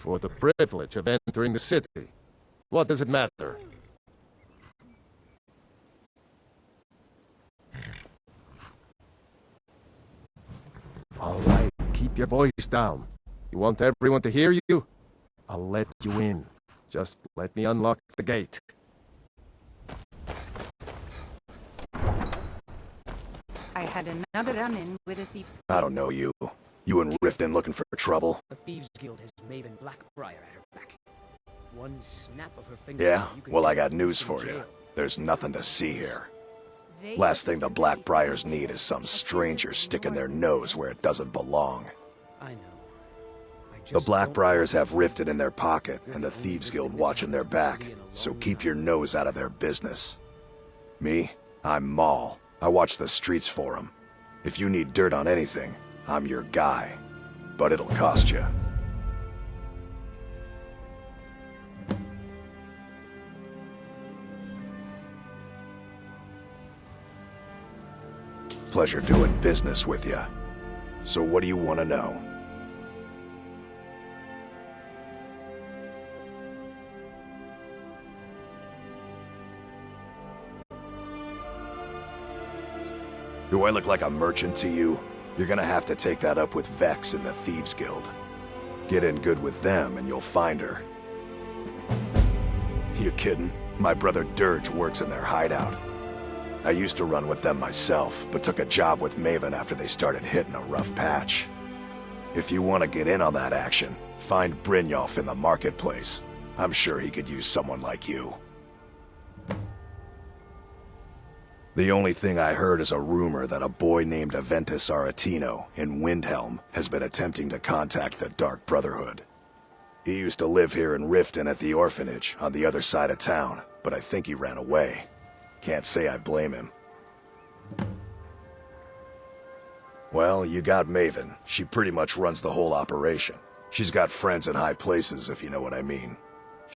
for the privilege of entering the city. What does it matter? All right, keep your voice down. You want everyone to hear you? I'll let you in. Just let me unlock the gate. I had another run-in with a thief's... I don't know you. You and Riften looking for trouble? The Thieves Guild has Maven Blackbriar at her back. One snap of her fingers... Yeah? You can Well, I get got news from for you. jail. There's nothing to see here. Last thing the Blackbriars need is some stranger sticking their nose where it doesn't belong. I know. The Blackbriars have Riften in their pocket, and the Thieves Guild watching their back, so keep your nose out of their business. Me? I'm Maul. I watch the streets for 'em. If you need dirt on anything, I'm your guy. But it'll cost you. Pleasure doing business with you. So what do you want to know? Do I look like a merchant to you? You're gonna have to take that up with Vex and the Thieves Guild. Get in good with them and you'll find her. You kidding? My brother Dirge works in their hideout. I used to run with them myself, but took a job with Maven after they started hitting a rough patch. If you want to get in on that action, find Brynjolf in the marketplace. I'm sure he could use someone like you. The only thing I heard is a rumor that a boy named Aventus Aretino in Windhelm has been attempting to contact the Dark Brotherhood. He used to live here in Riften at the orphanage on the other side of town, but I think he ran away. Can't say I blame him. Well, you got Maven. She pretty much runs the whole operation. She's got friends in high places, if you know what I mean.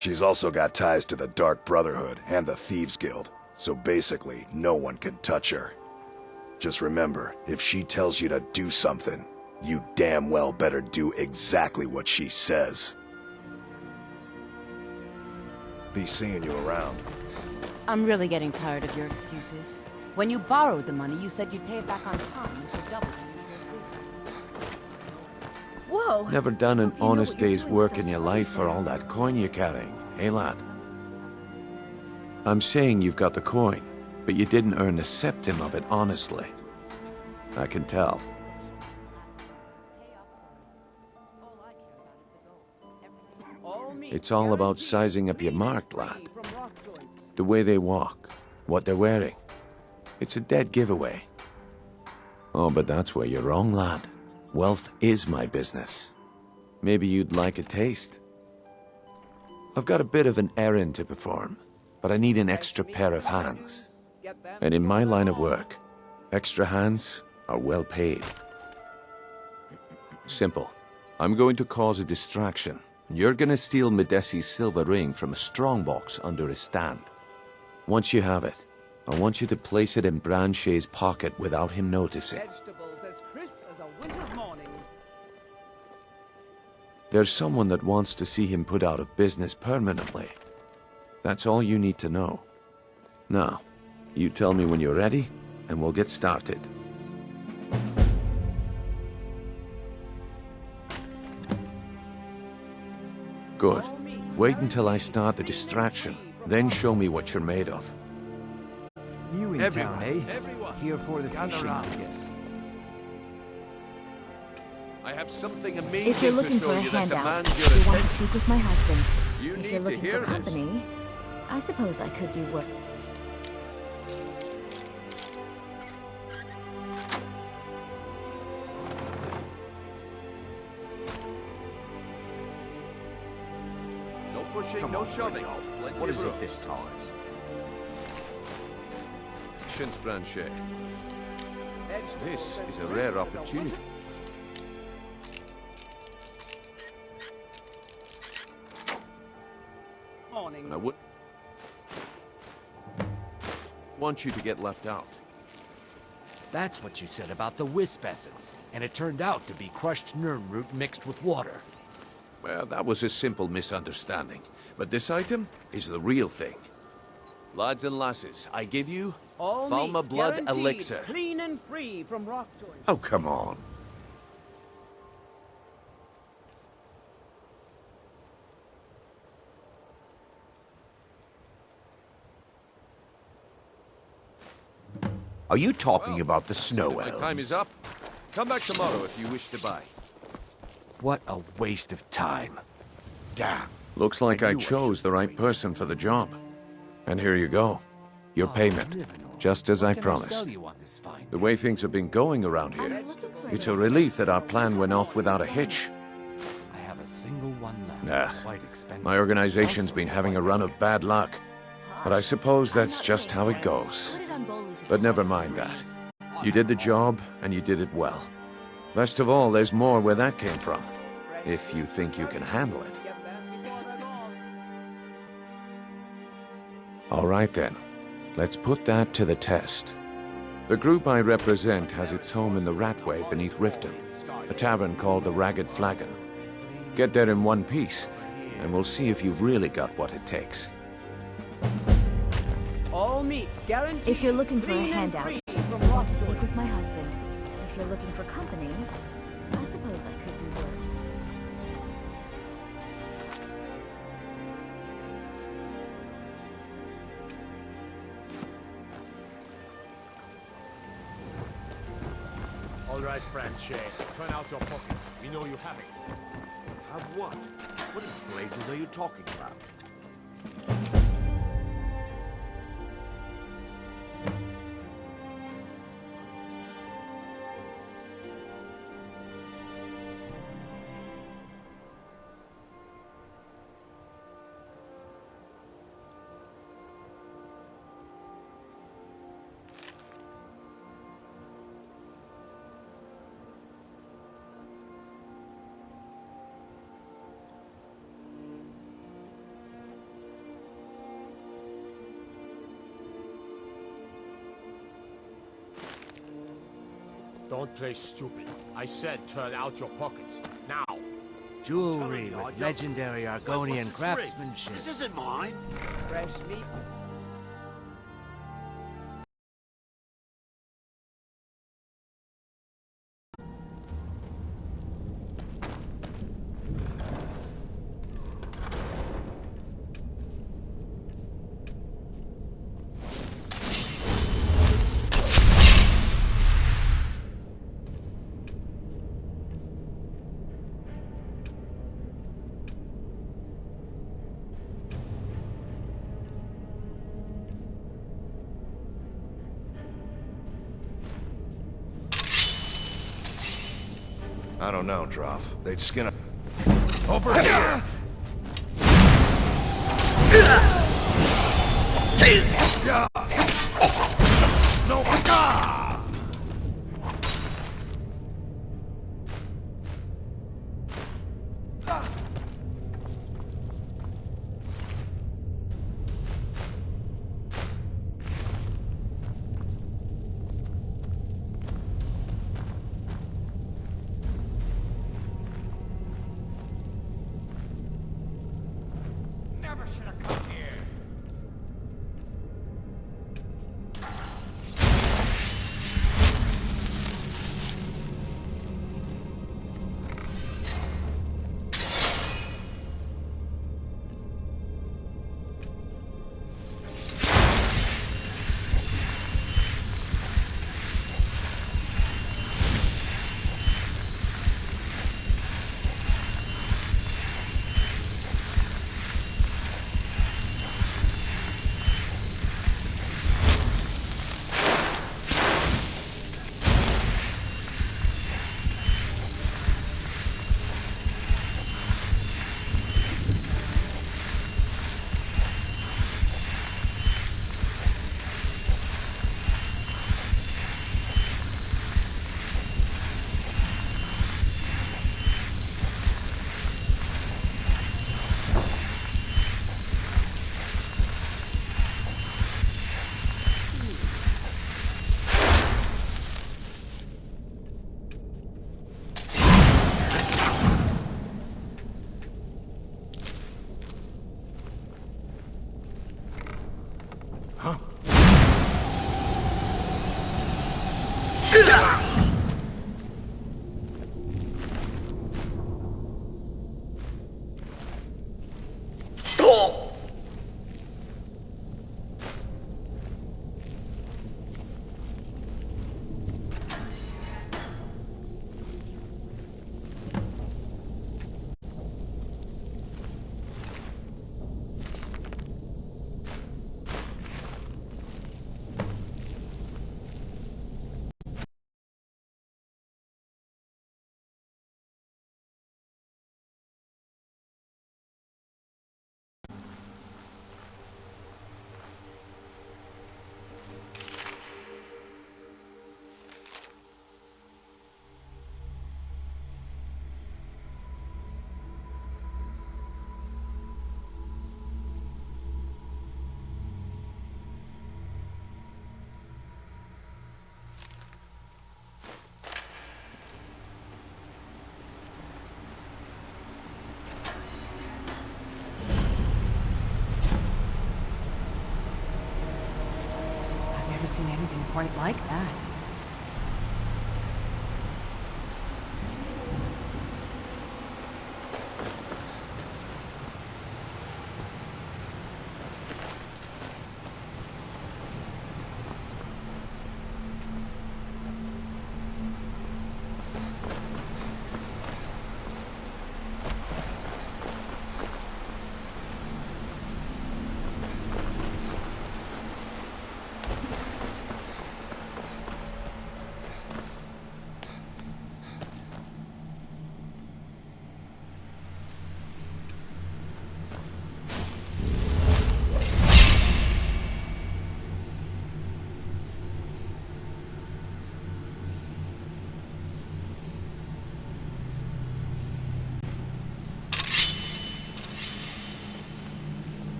She's also got ties to the Dark Brotherhood and the Thieves Guild. So basically, no one can touch her. Just remember, if she tells you to do something, you damn well better do exactly what she says. Be seeing you around. I'm really getting tired of your excuses. When you borrowed the money, you said you'd pay it back on time, which is double. Whoa! Never done an You know what honest you're day's doing with work in those your funds life for there. all that coin you're carrying, eh, lad? I'm saying you've got the coin, but you didn't earn a septim of it honestly. I can tell. It's all about sizing up your mark, lad. The way they walk, what they're wearing. It's a dead giveaway. Oh, but that's where you're wrong, lad. Wealth is my business. Maybe you'd like a taste. I've got a bit of an errand to perform, but I need an extra pair of hands. And in my line of work, extra hands are well paid. Simple. I'm going to cause a distraction. You're gonna steal Medesi's silver ring from a strongbox under a stand. Once you have it, I want you to place it in Branche's pocket without him noticing. Vegetables as crisp as a winter's morning. There's someone that wants to see him put out of business permanently. That's all you need to know. Now, you tell me when you're ready, and we'll get started. Good. Wait until I start the distraction, then show me what you're made of. New in town, eh? Here for the fishing, I guess. I have something amazing If you're looking to for show a you that handout, demands your you want to attention. speak with my husband. You If need you're to looking hear for this. company, I suppose I could do work. No pushing, no shoving. What is it this time? Shin's Branche. Vegetables This as is a crisp rare as opportunity. Morning. And I would want you to get left out. That's what you said about the wisp essence, and it turned out to be crushed nirn root mixed with water. Well, that was a simple misunderstanding. But this item is the real thing. Lads and lasses, I give you All Falma meats Blood guaranteed Elixir. clean and free from rock joints. Oh, come on. Are you talking about the snow My elves? time is up. Come back tomorrow if you wish to buy. What a waste of time. Damn. Looks like I knew I chose the right person for the job. And here you go. Your payment. Just as I promised. The way things have been going around here, it's a relief that our plan went off without a hitch. I have a single one left. Nah. Quite expensive. My organization's been having a run of bad luck. But I suppose that's just how it goes. Put it on Bowley's But never mind that. You did the job, and you did it well. Best of all, there's more where that came from. If you think you can handle it. All right then. Let's put that to the test. The group I represent has its home in the Ratway beneath Riften, a tavern called the Ragged Flagon. Get there in one piece, and we'll see if you've really got what it takes. All meats guaranteed. If you're looking for a clean and handout, free I from want rock to speak joints. with my husband. If you're looking for company, I suppose I could do worse. All right, friend Shay. Turn out your pockets. We know you have it. Have what? What in blazes are you talking about? Don't play stupid. I said turn out your pockets. Now. Jewelry with legendary Argonian What's this ring? craftsmanship. This isn't mine. Fresh meat. I don't know, Droff. They'd skin a... Over here! No! Never should have come here. seen anything quite like that.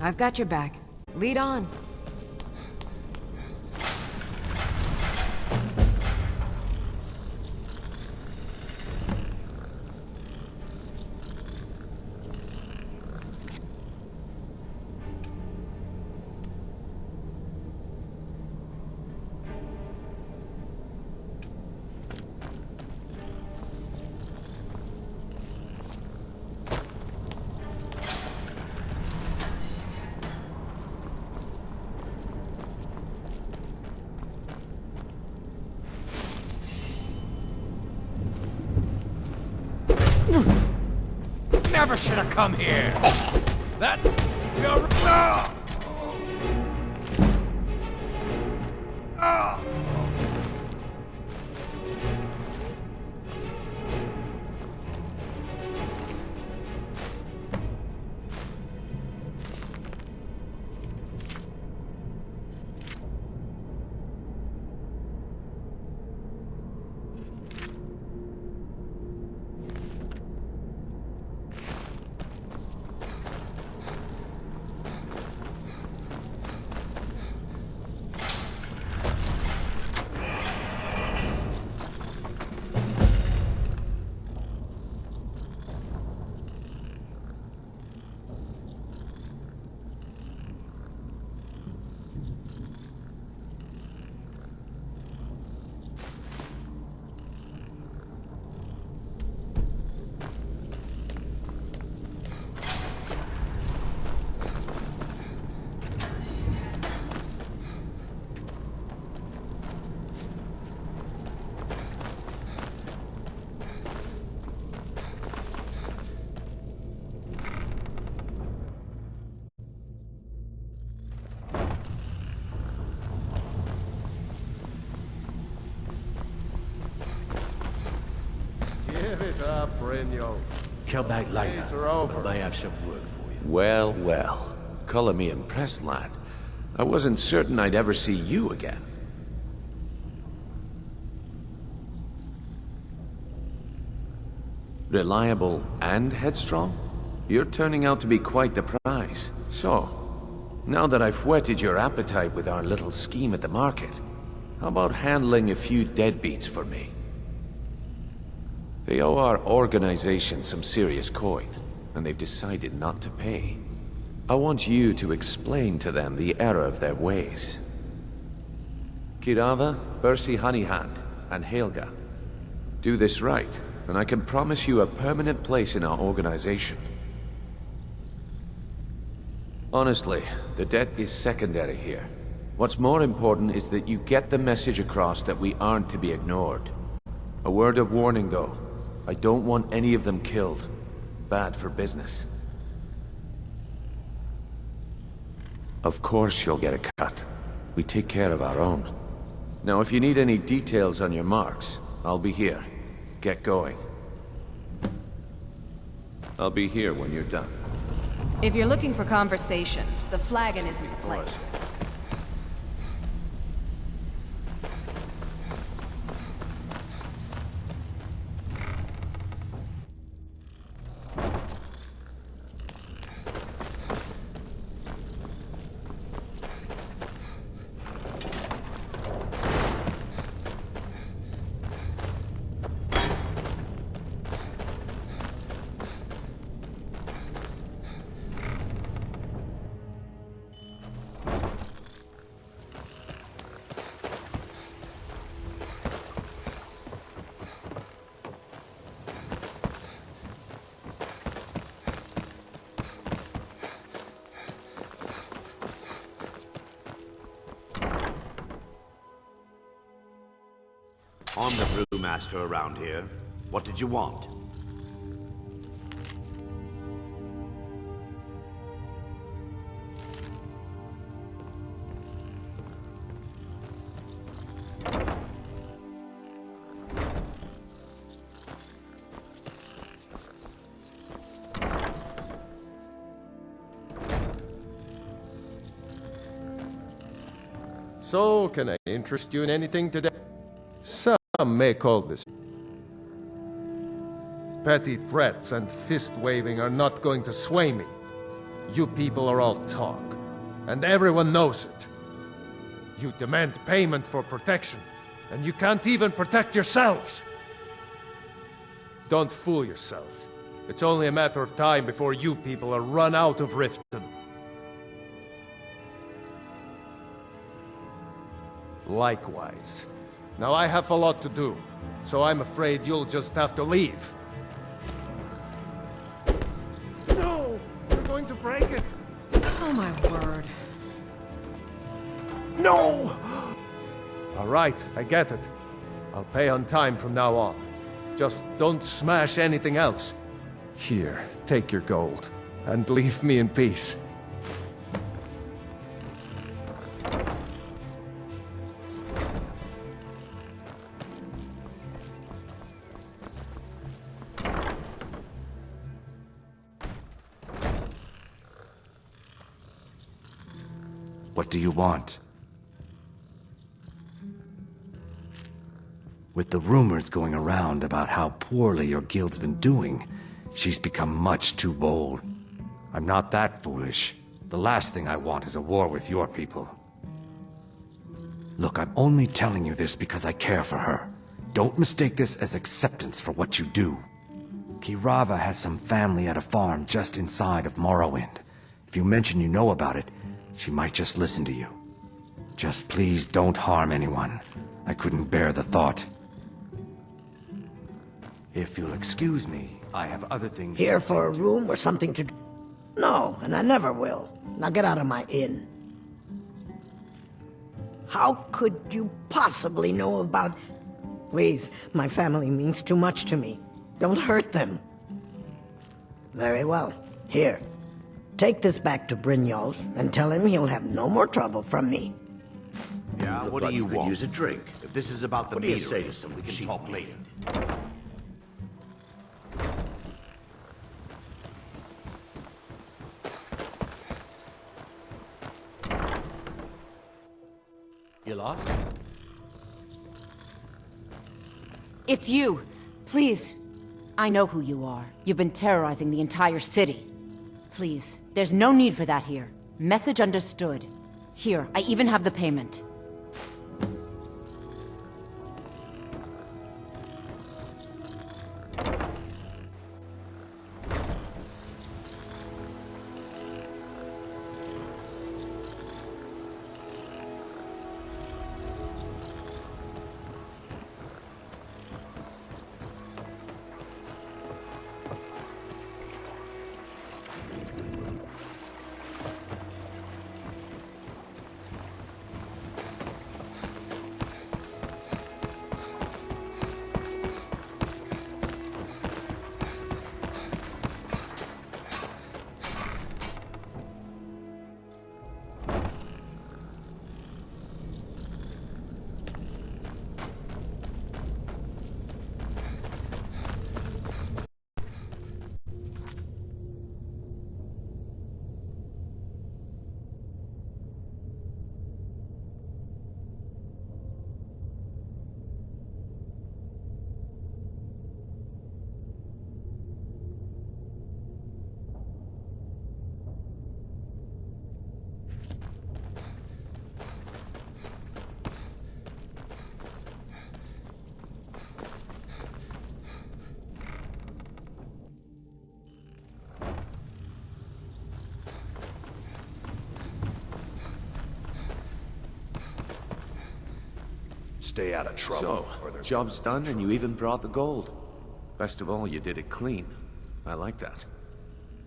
I've got your back. Lead on. Never should have come here. That's your. Brynjo. Come back later. Days are over. I may have some work for you. Well, well. Color me impressed, lad. I wasn't certain I'd ever see you again. Reliable and headstrong? You're turning out to be quite the prize. So, now that I've whetted your appetite with our little scheme at the market, how about handling a few deadbeats for me? They owe our organization some serious coin, and they've decided not to pay. I want you to explain to them the error of their ways. Kirava, Bersi Honeyhand, and Helga. Do this right, and I can promise you a permanent place in our organization. Honestly, the debt is secondary here. What's more important is that you get the message across that we aren't to be ignored. A word of warning, though. I don't want any of them killed. Bad for business. Of course you'll get a cut. We take care of our own. Now, if you need any details on your marks, I'll be here. Get going. I'll be here when you're done. If you're looking for conversation, the flagon isn't the place. I'm the brewmaster around here. What did you want? So, can I interest you in anything today? Some may call this. Petty threats and fist-waving are not going to sway me. You people are all talk, and everyone knows it. You demand payment for protection, and you can't even protect yourselves. Don't fool yourself. It's only a matter of time before you people are run out of Riften. Likewise. Now I have a lot to do, so I'm afraid you'll just have to leave. No! You're going to break it! Oh my word. No! All right, I get it. I'll pay on time from now on. Just don't smash anything else. Here, take your gold, and leave me in peace. What do you want? With the rumors going around about how poorly your guild's been doing, she's become much too bold. I'm not that foolish. The last thing I want is a war with your people. Look, I'm only telling you this because I care for her. Don't mistake this as acceptance for what you do. Kirava has some family at a farm just inside of Morrowind. If you mention you know about it, she might just listen to you. Just please don't harm anyone. I couldn't bear the thought. If you'll excuse me, I have other things... Here for a room or something to do? No, and I never will. Now get out of my inn. How could you possibly know about... Please, my family means too much to me. Don't hurt them. Very well. Here. Take this back to Brynjolf and tell him he'll have no more trouble from me. Yeah, what do you want? Use a drink. If this is about the What do you meter, say to some we can cheap talk lady? later. You lost? It's you! Please! I know who you are. You've been terrorizing the entire city. Please, there's no need for that here. Message understood. Here, I even have the payment. Stay out of trouble. So, job's done and you even brought the gold. Best of all, you did it clean. I like that.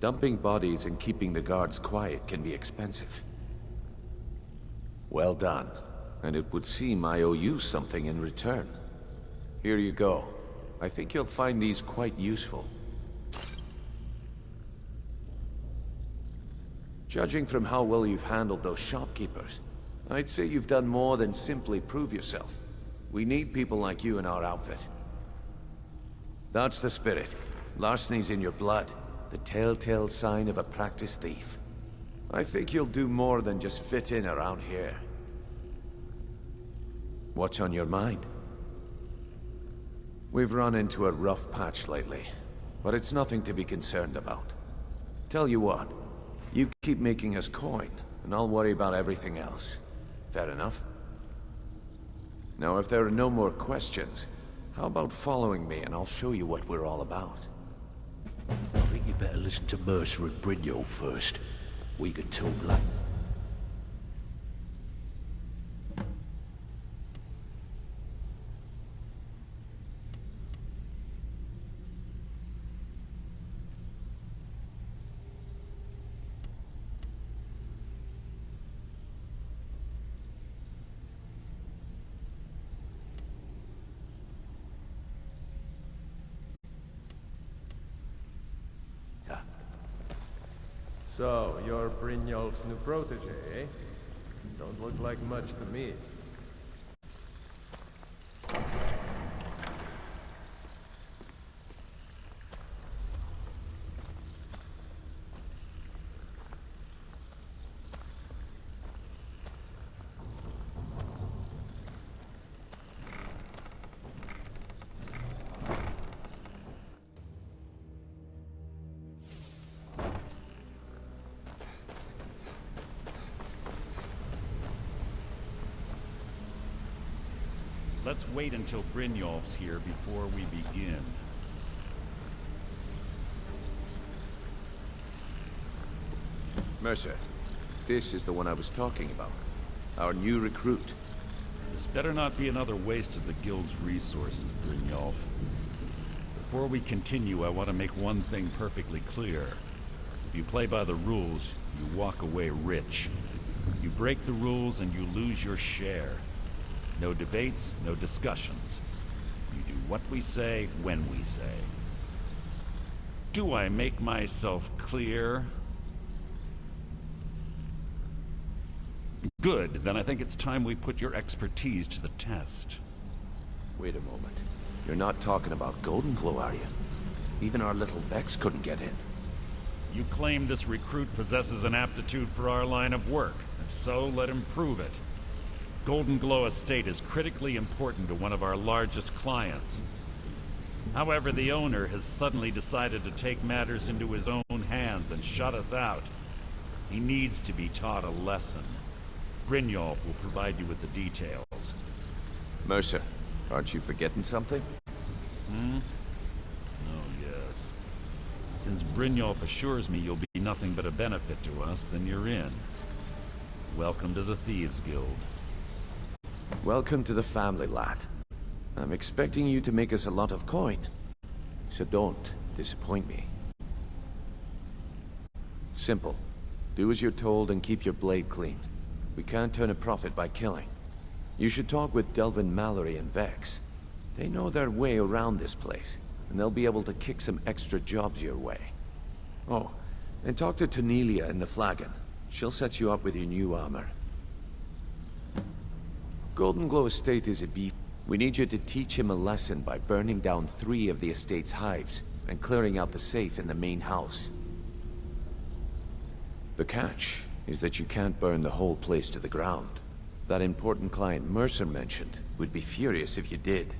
Dumping bodies and keeping the guards quiet can be expensive. Well done. And it would seem I owe you something in return. Here you go. I think you'll find these quite useful. Judging from how well you've handled those shopkeepers, I'd say you've done more than simply prove yourself. We need people like you in our outfit. That's the spirit. Larceny's in your blood. The telltale sign of a practiced thief. I think you'll do more than just fit in around here. What's on your mind? We've run into a rough patch lately, but it's nothing to be concerned about. Tell you what, you keep making us coin, and I'll worry about everything else. Fair enough? Now, if there are no more questions, how about following me and I'll show you what we're all about? I think you better listen to Mercer and Brynjolf first. We can talk like... So, you're Brynjolf's new protege, eh? Don't look like much to me. Let's wait until Brynjolf's here before we begin. Mercer, this is the one I was talking about. Our new recruit. This better not be another waste of the Guild's resources, Brynjolf. Before we continue, I want to make one thing perfectly clear. If you play by the rules, you walk away rich. You break the rules and you lose your share. No debates, no discussions. You do what we say, when we say. Do I make myself clear? Good, then I think it's time we put your expertise to the test. Wait a moment. You're not talking about Golden Glow, are you? Even our little Vex couldn't get in. You claim this recruit possesses an aptitude for our line of work. If so, let him prove it. Golden Glow Estate is critically important to one of our largest clients. However, the owner has suddenly decided to take matters into his own hands and shut us out. He needs to be taught a lesson. Brynjolf will provide you with the details. Mercer, aren't you forgetting something? Oh, yes. Since Brynjolf assures me you'll be nothing but a benefit to us, then you're in. Welcome to the Thieves Guild. Welcome to the family, lad. I'm expecting you to make us a lot of coin. So don't disappoint me. Simple. Do as you're told and keep your blade clean. We can't turn a profit by killing. You should talk with Delvin Mallory and Vex. They know their way around this place, and they'll be able to kick some extra jobs your way. Oh, and talk to Tanelia in the Flagon. She'll set you up with your new armor. Golden Glow Estate is a beef. We need you to teach him a lesson by burning down 3 of the estate's hives and clearing out the safe in the main house. The catch is that you can't burn the whole place to the ground. That important client Mercer mentioned would be furious if you did.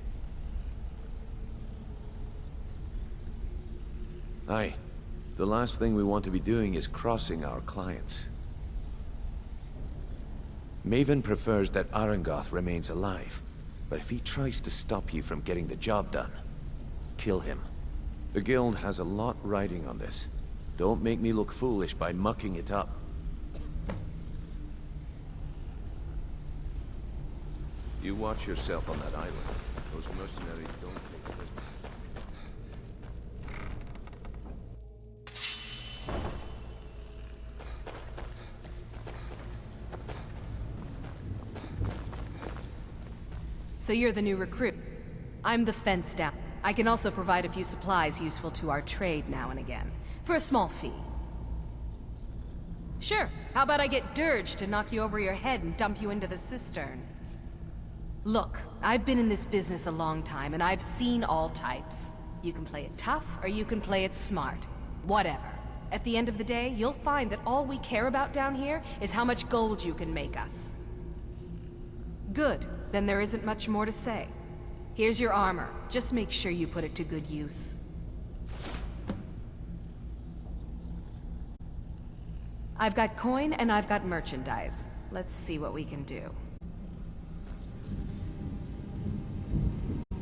Aye. The last thing we want to be doing is crossing our clients. Maven prefers that Arangoth remains alive, but if he tries to stop you from getting the job done, kill him. The guild has a lot riding on this. Don't make me look foolish by mucking it up. You watch yourself on that island. Those mercenaries don't take prisoners. So you're the new recruit. I'm the fence down. I can also provide a few supplies useful to our trade now and again, for a small fee. Sure, how about I get Dirge to knock you over your head and dump you into the cistern? Look, I've been in this business a long time, and I've seen all types. You can play it tough, or you can play it smart. Whatever. At the end of the day, you'll find that all we care about down here is how much gold you can make us. Good. Then there isn't much more to say. Here's your armor. Just make sure you put it to good use. I've got coin and I've got merchandise. Let's see what we can do.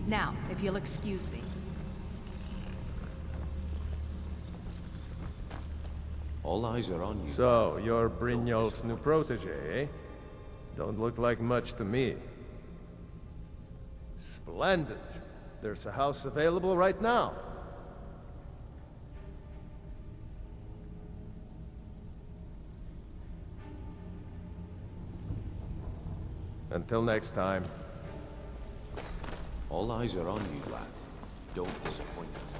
Now, if you'll excuse me. All eyes are on you. So, you're Brynjolf's new protege, eh? Don't look like much to me. Splendid. There's a house available right now. Until next time. All eyes are on you, lad. Don't disappoint us.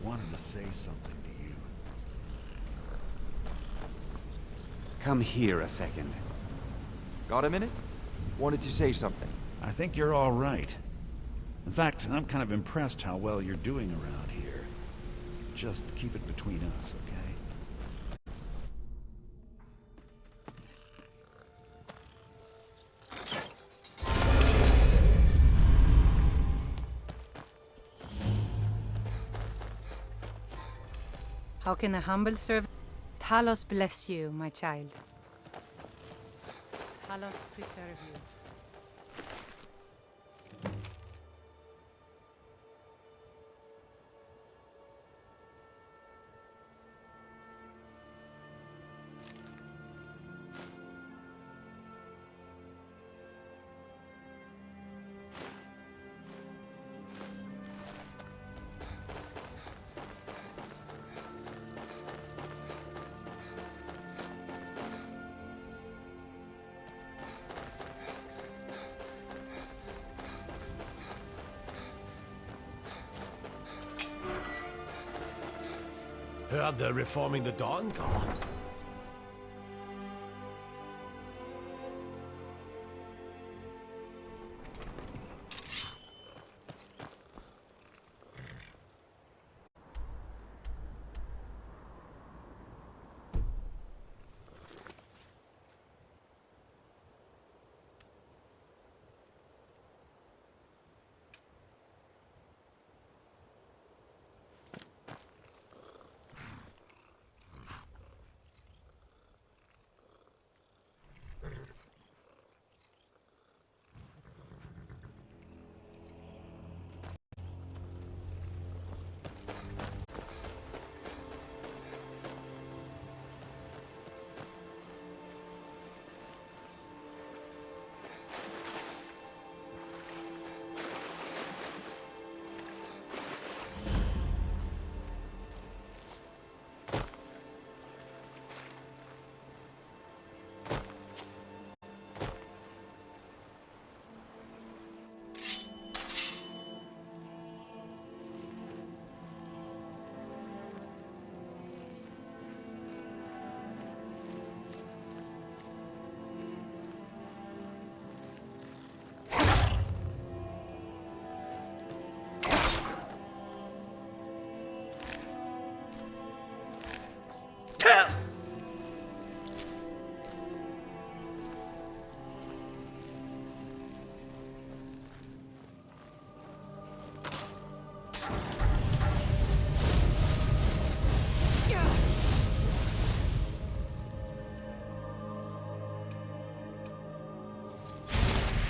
Wanted to say something to you. Come here a second. Got a minute? Wanted to say something. I think you're all right. In fact, I'm kind of impressed how well you're doing around here. Just keep it between us, okay? How can a humble servant... Talos bless you, my child. Talos preserve you. Heard they're reforming the Dawn Guard.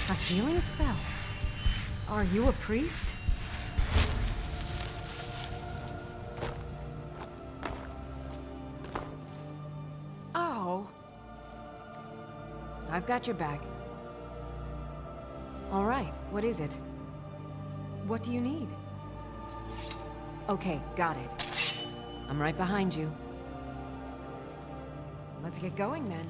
A healing spell? Are you a priest? Oh. I've got your back. All right, what is it? What do you need? Okay, got it. I'm right behind you. Let's get going then.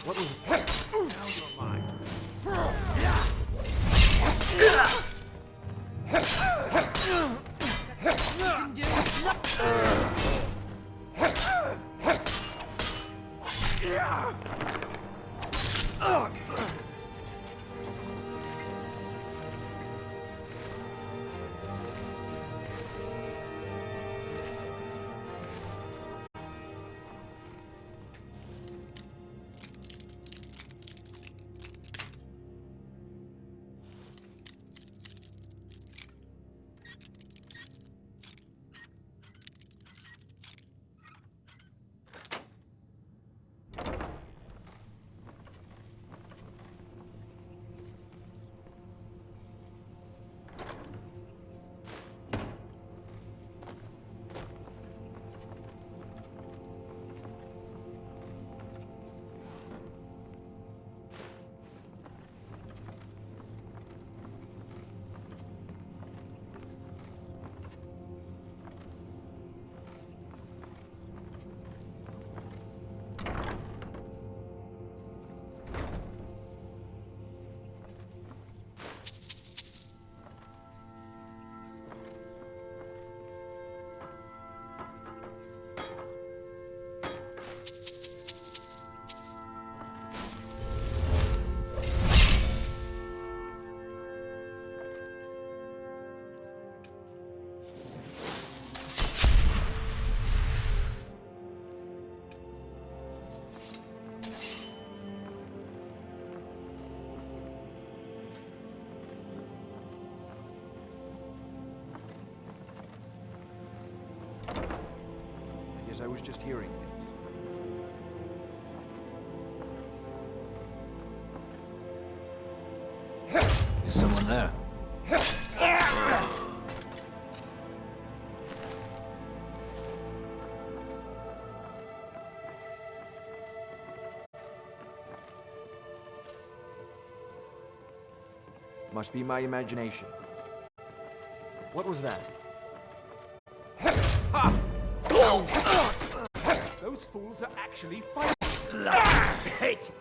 What was... Now you're mine. I was just hearing things. Is someone there? Must be my imagination. What was that? Those fools are actually fighting. Hate.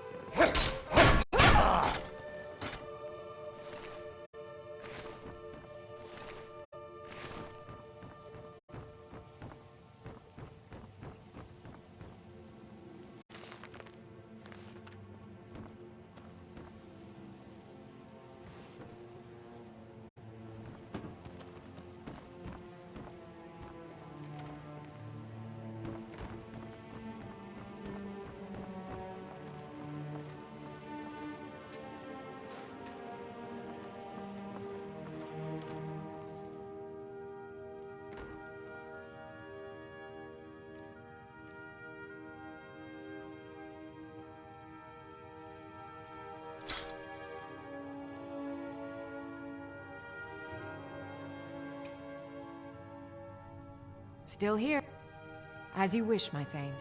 Still here. As you wish, my Thane.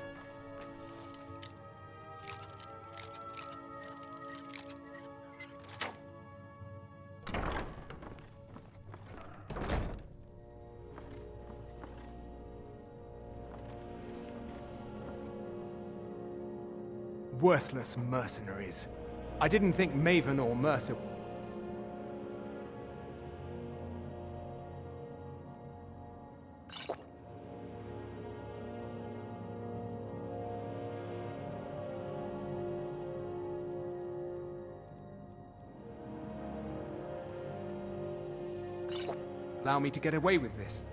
Worthless mercenaries. I didn't think Maven or Mercer... allow me to get away with this.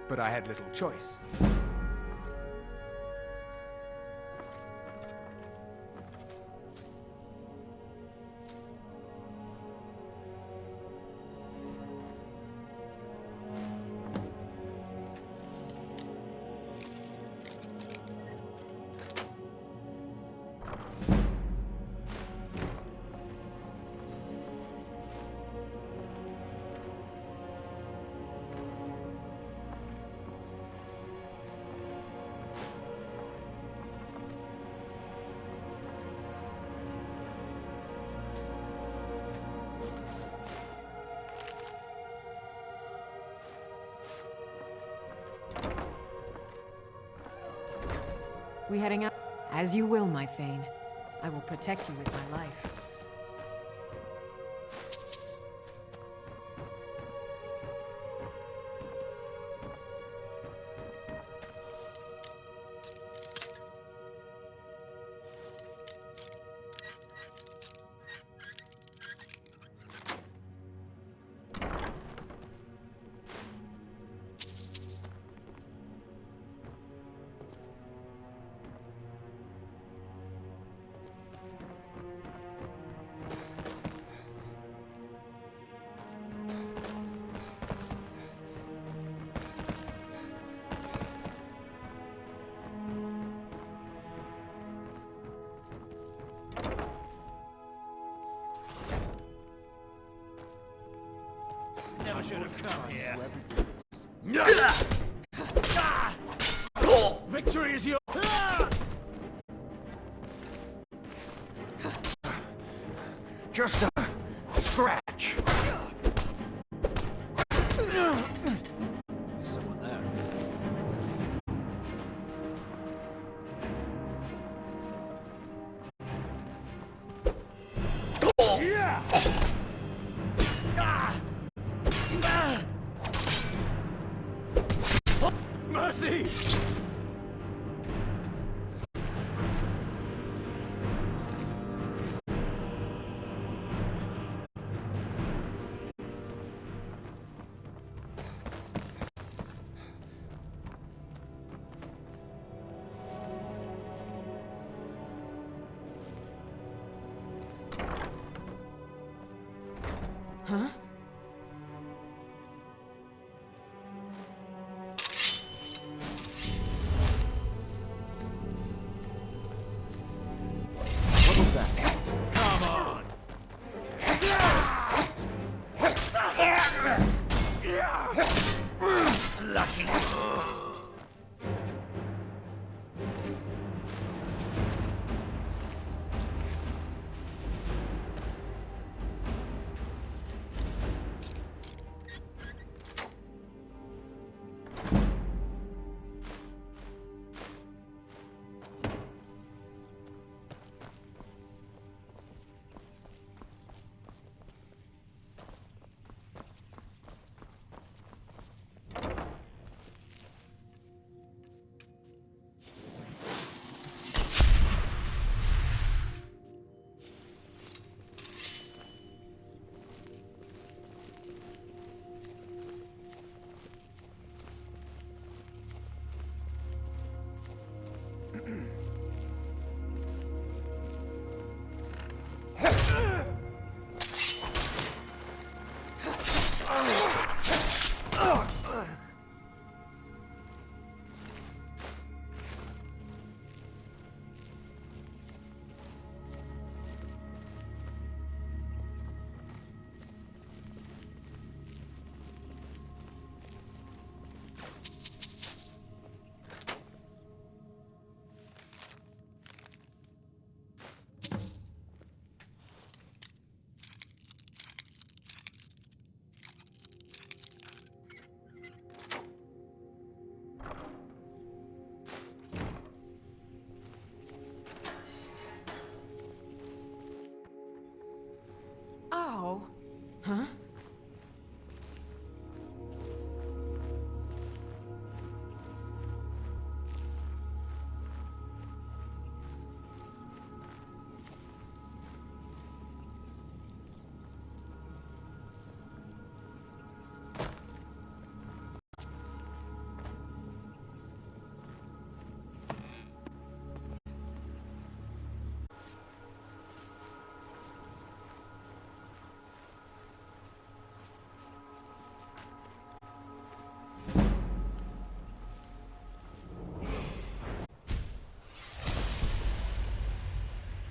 But I had little choice. We heading out? As you will, my Thane. I will protect you with my life. Never should have come here. Victory is yours. Just a scratch. Someone there. Mercy! Huh? What was that? Come on! Lucky. Oh. Huh?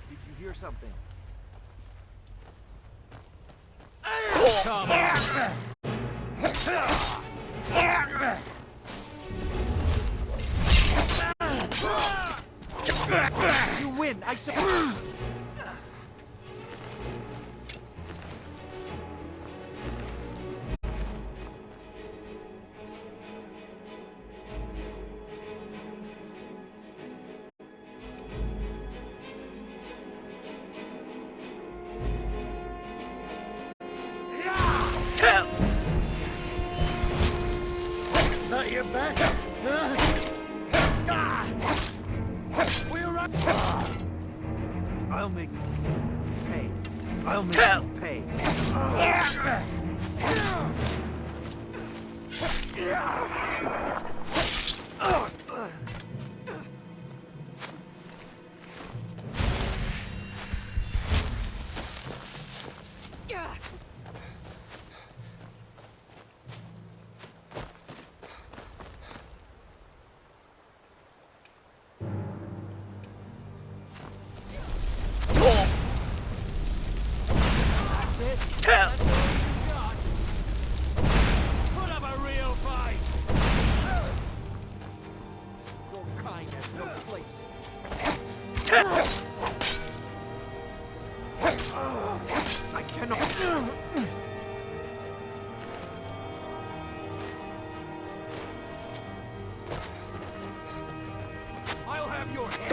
Did you hear something? Come on! You win, I suppose. your best? We're right. I'll make you pay. I'll make you pay. Put up a real fight! Your kind has no place I cannot. I'll have your head!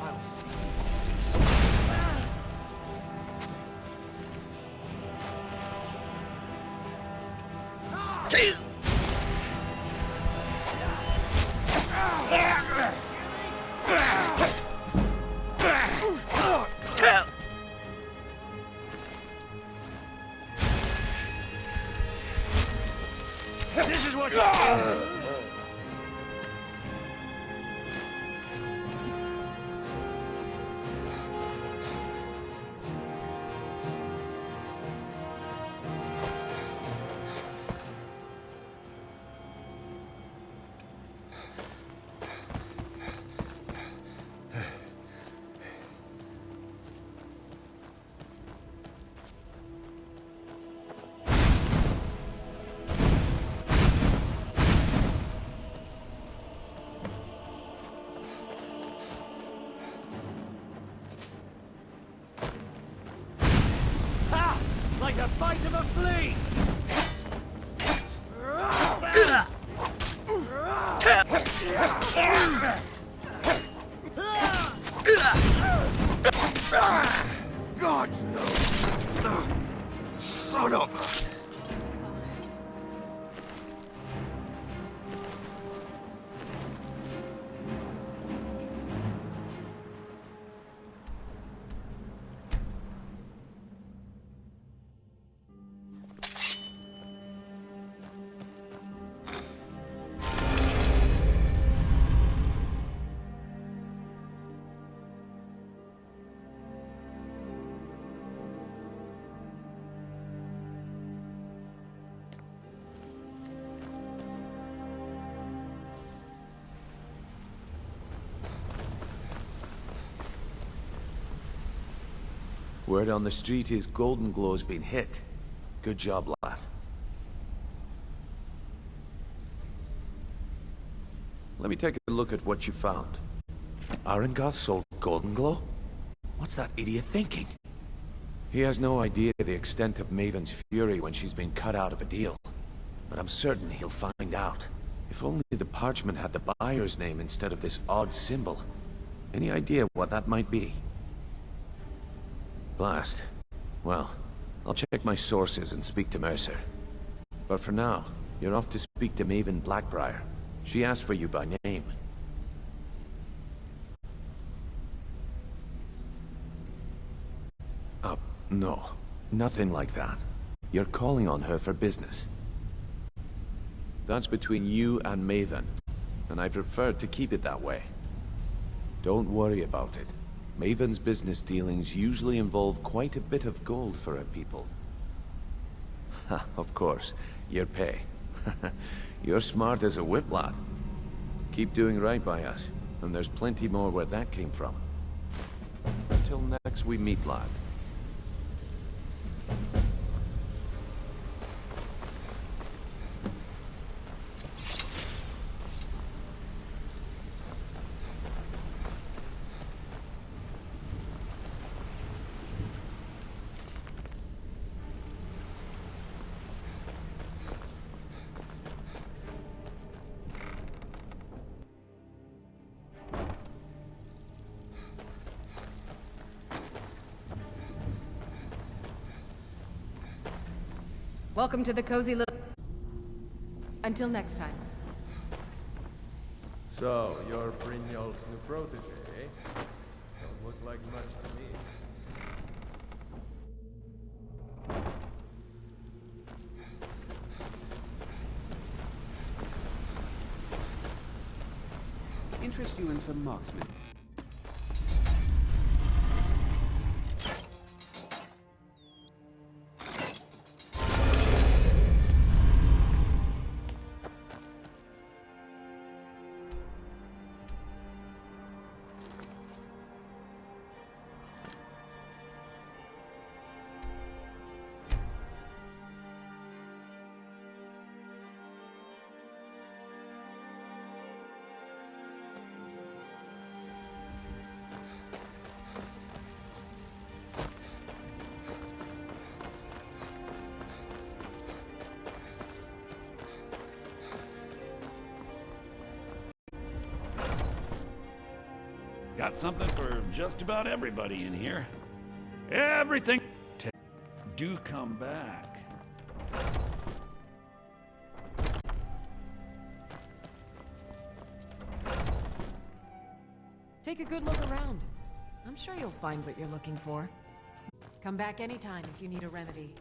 I'll see This is what like the bite of a flea! God, no. Son of a... Word on the street is Golden Glow's been hit. Good job, lad. Let me take a look at what you found. Arengoth sold Golden Glow? What's that idiot thinking? He has no idea the extent of Maven's fury when she's been cut out of a deal. But I'm certain he'll find out. If only the parchment had the buyer's name instead of this odd symbol. Any idea what that might be? Blast. Well, I'll check my sources and speak to Mercer. But for now, you're off to speak to Maven Blackbriar. She asked for you by name. No. Nothing like that. You're calling on her for business. That's between you and Maven, and I prefer to keep it that way. Don't worry about it. Maven's business dealings usually involve quite a bit of gold for her people. Ha, of course, your pay. You're smart as a whip, lad. Keep doing right by us, and there's plenty more where that came from. Until next we meet, lad. Welcome to the cozy little... Until next time. So, you're Brynjolf's new protege, eh? Don't look like much to me. Interest you in some marksman? Got something for just about everybody in here. Everything. Do come back. Take a good look around. I'm sure you'll find what you're looking for. Come back anytime if you need a remedy.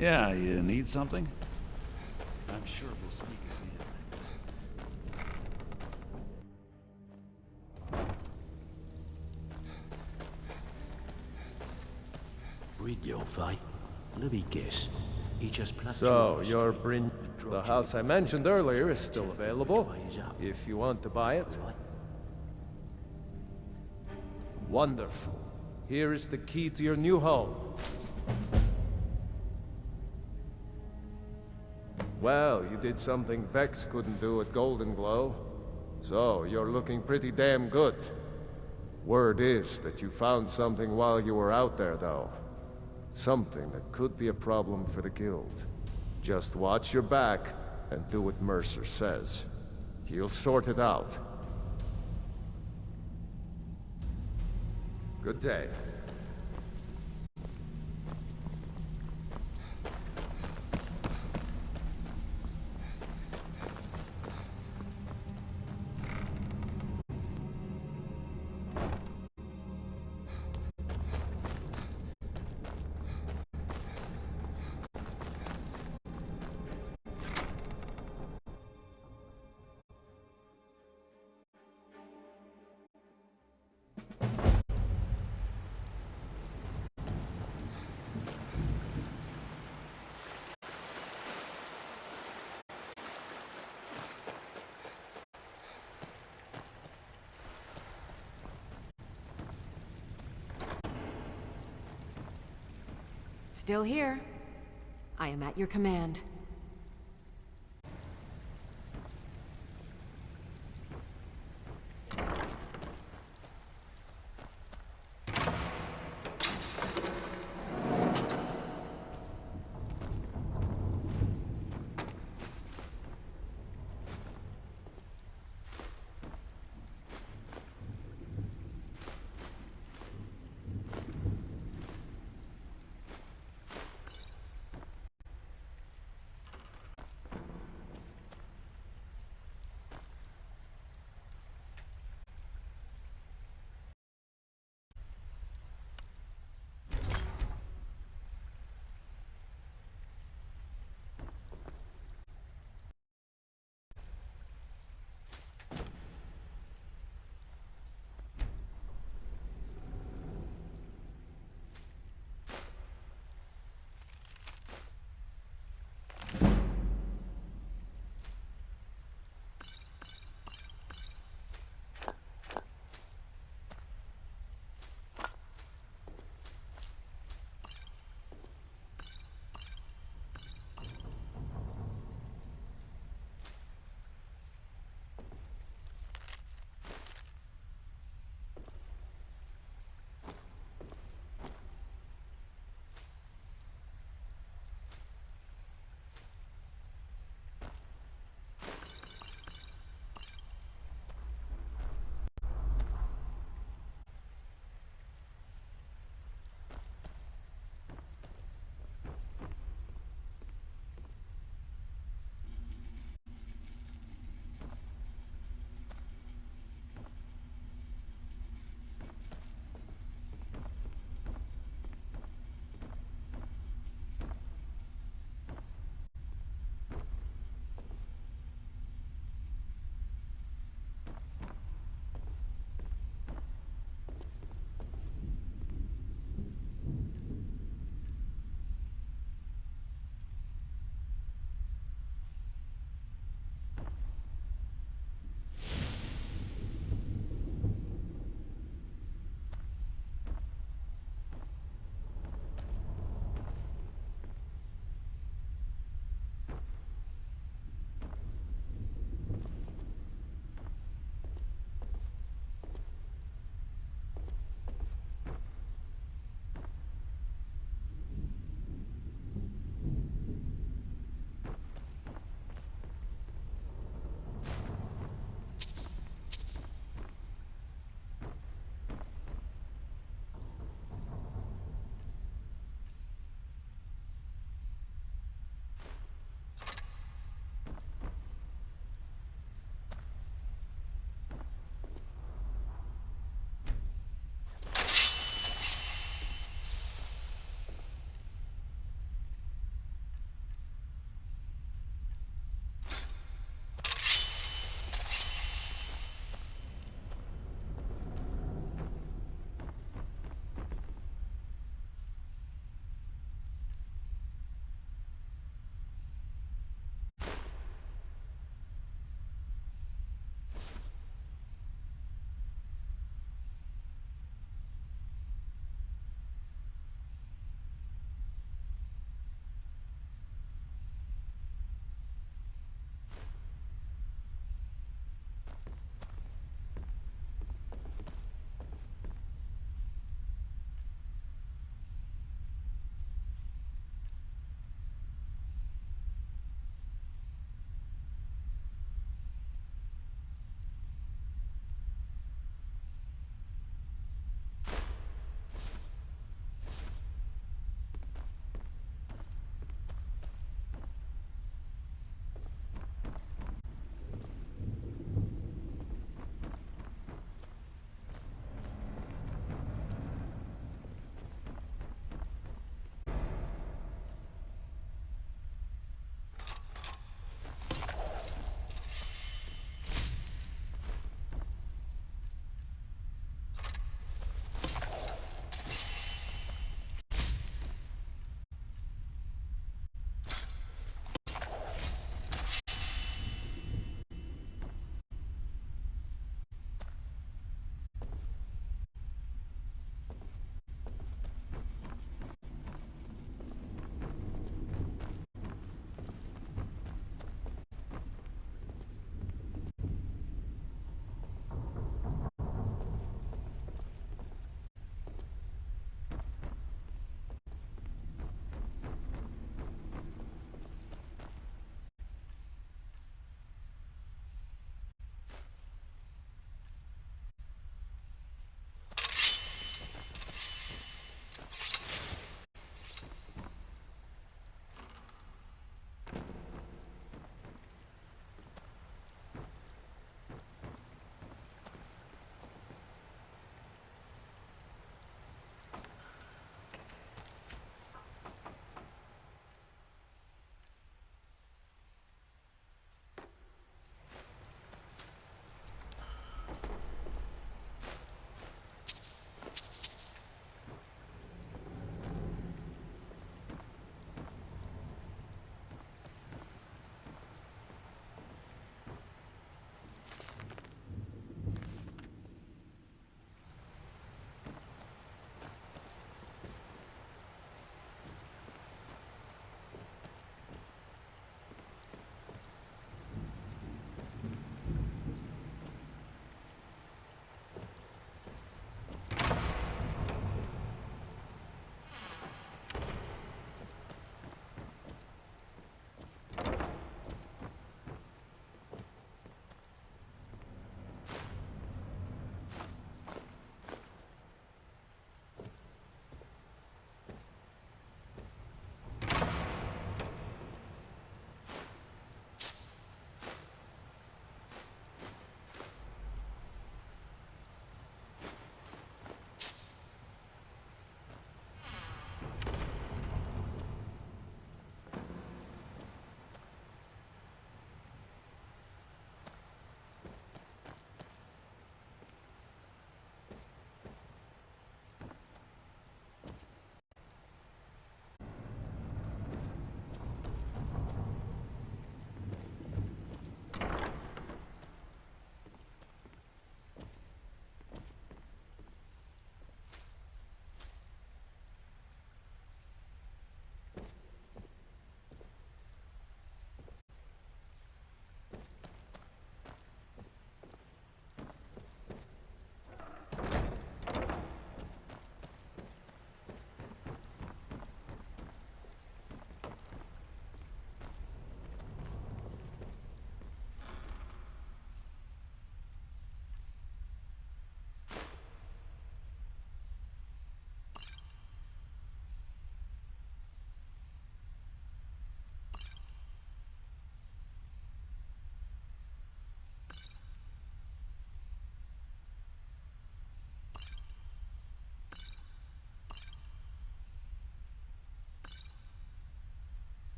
Yeah, you need something? I'm sure we'll speak again. Brynjolf, eh? Let me guess. He just plucked So, you your The house I mentioned earlier is still available, if you want to buy it. Wonderful. Here is the key to your new home. Well, you did something Vex couldn't do at Golden Glow. So, you're looking pretty damn good. Word is that you found something while you were out there, though. Something that could be a problem for the guild. Just watch your back and do what Mercer says. He'll sort it out. Good day. Still here. I am at your command.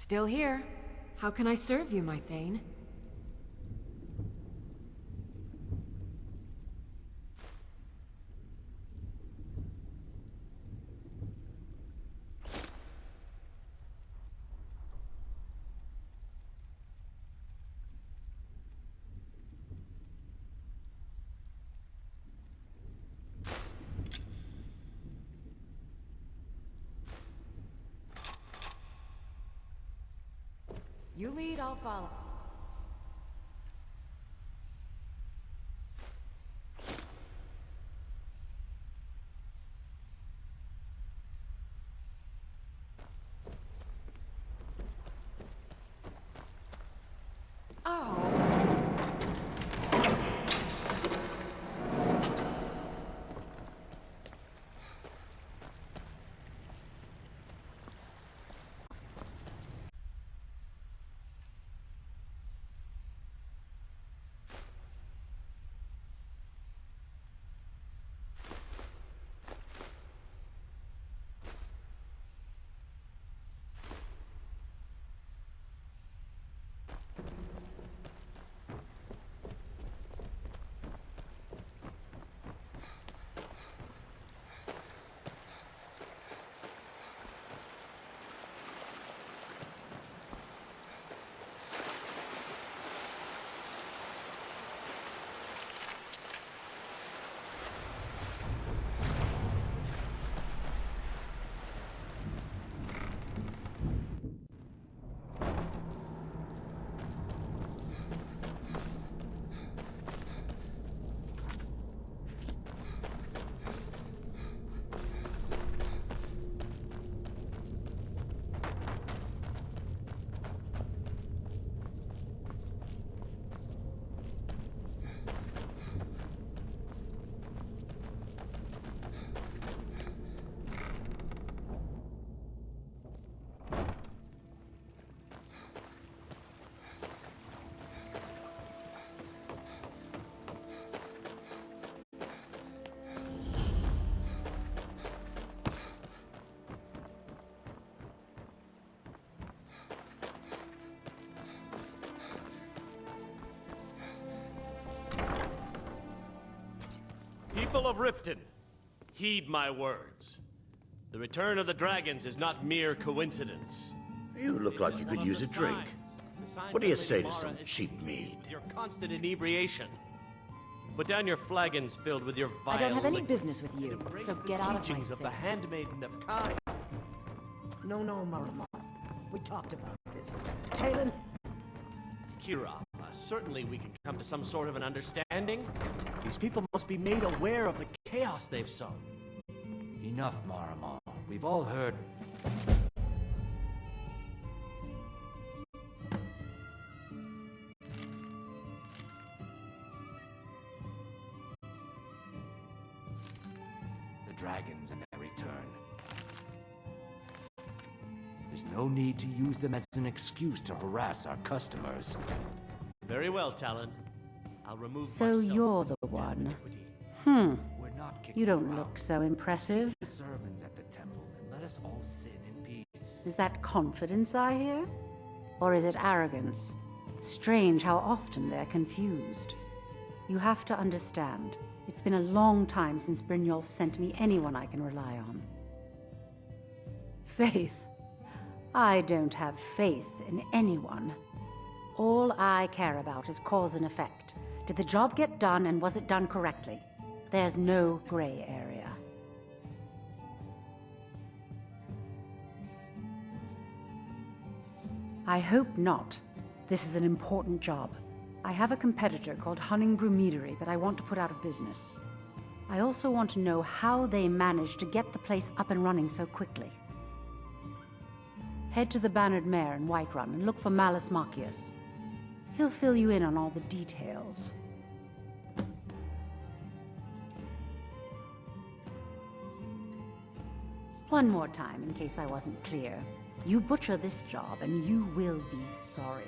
Still here. How can I serve you, my Thane? You lead, I'll follow. People of Riften, heed my words. The return of the dragons is not mere coincidence. You look like you could use a drink. What do you say to some cheap mead? Your constant inebriation. Put down your flagons filled with your vile I don't have any liquor. business with you, so get out of my teachings of the face. handmaiden of Kai. No, Marama. We talked about this. Talon? Kira, certainly we can come to some sort of an understanding. These people must be made aware of the chaos they've sown. Enough, Marama. We've all heard. The dragons and their return. There's no need to use them as an excuse to harass our customers. Very well, Talon. I'll remove So myself you're from the this damn one. iniquity. We're not kicking You don't you look out. so impressive. The servants at the temple and let us all sin in peace. Is that confidence I hear? Or is it arrogance? Strange how often they're confused. You have to understand, it's been a long time since Brynjolf sent me anyone I can rely on. Faith? I don't have faith in anyone. All I care about is cause and effect. Did the job get done, and was it done correctly? There's no gray area. I hope not. This is an important job. I have a competitor called Hunningbrew Meadery that I want to put out of business. I also want to know how they managed to get the place up and running so quickly. Head to the Bannered Mare in Whiterun and look for Malus Macius. He'll fill you in on all the details. One more time, in case I wasn't clear. You butcher this job, and you will be sorry.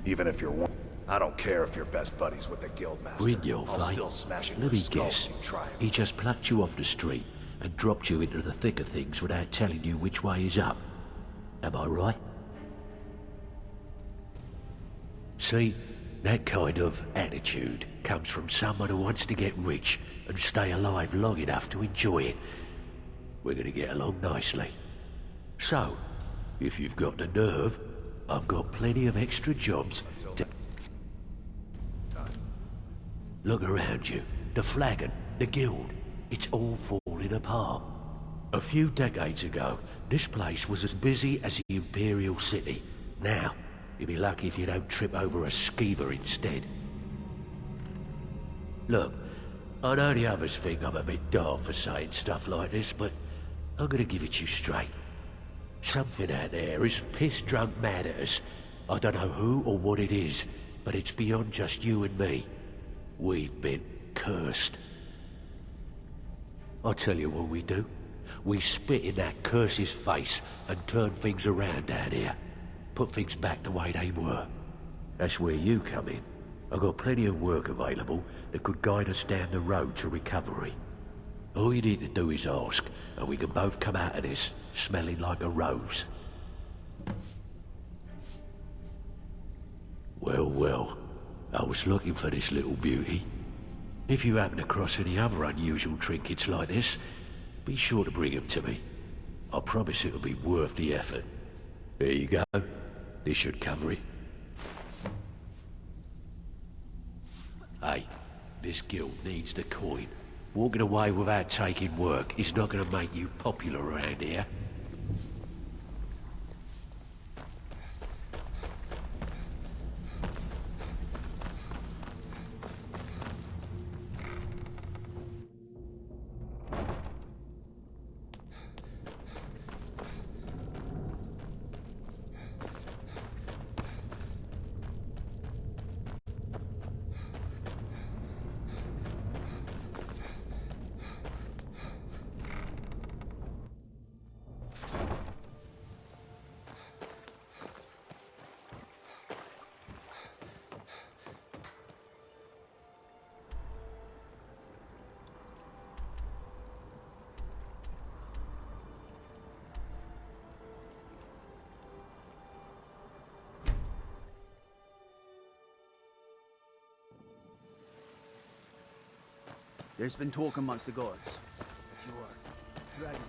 Even if you're one, I don't care if you're best buddies with the Guildmaster. Brynjolf, I'll eh? still smash in Let your me skull guess. if you try. He just plucked you off the street and dropped you into the thick of things without telling you which way is up. Am I right? See, that kind of attitude comes from someone who wants to get rich and stay alive long enough to enjoy it. We're gonna get along nicely. So, if you've got the nerve, I've got plenty of extra jobs to... Look around you. The flagon, the guild, it's all falling apart. A few decades ago, this place was as busy as the Imperial City. Now, you'll be lucky if you don't trip over a skeever instead. Look, I know the others think I'm a bit daft for saying stuff like this, but I'm gonna give it to you straight. Something out there is piss-drunk mad at us. I don't know who or what it is, but it's beyond just you and me. We've been cursed. I'll tell you what we do. We spit in that curse's face and turn things around down here. Put things back the way they were. That's where you come in. I've got plenty of work available that could guide us down the road to recovery. All you need to do is ask, and we can both come out of this smelling like a rose. Well, well, I was looking for this little beauty. If you happen across any other unusual trinkets like this, be sure to bring them to me. I promise it'll be worth the effort. There you go. This should cover it. Hey, this guild needs the coin. Walking away without taking work is not going to make you popular around here. There's been talk amongst the gods that you are dragging.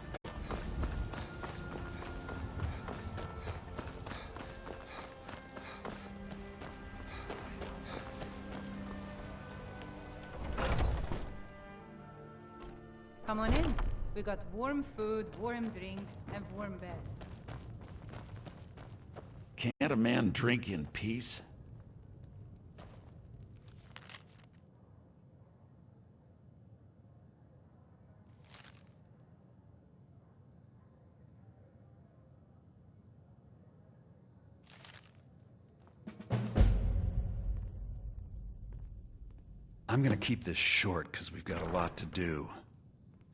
Come on in. We got warm food, warm drinks, and warm beds. Can't a man drink in peace? I'm gonna keep this short because we've got a lot to do.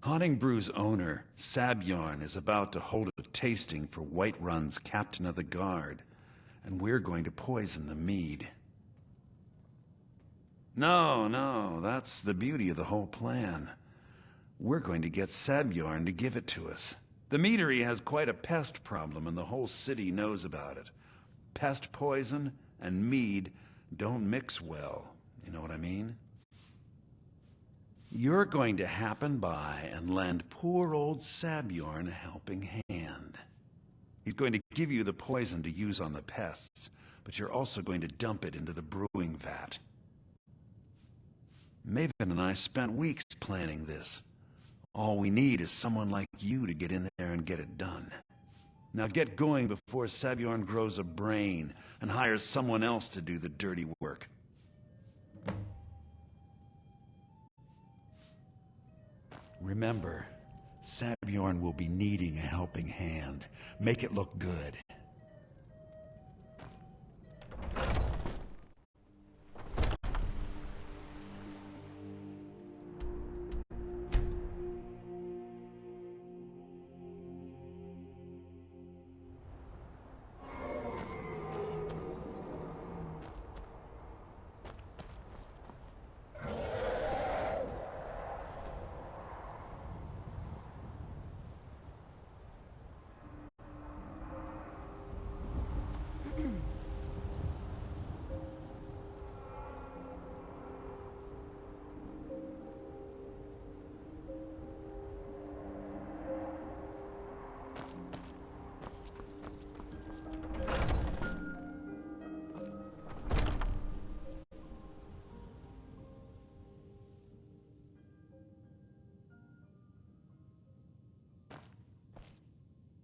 Haunting Brew's owner, Sabjorn, is about to hold a tasting for Whiterun's Captain of the Guard, and we're going to poison the mead. No, that's the beauty of the whole plan. We're going to get Sabjorn to give it to us. The meadery has quite a pest problem, and the whole city knows about it. Pest poison and mead don't mix well, you know what I mean? You're going to happen by and lend poor old Sabjorn a helping hand. He's going to give you the poison to use on the pests, but you're also going to dump it into the brewing vat. Maven and I spent weeks planning this. All we need is someone like you to get in there and get it done. Now get going before Sabjorn grows a brain and hires someone else to do the dirty work. Remember, Sabjorn will be needing a helping hand. Make it look good.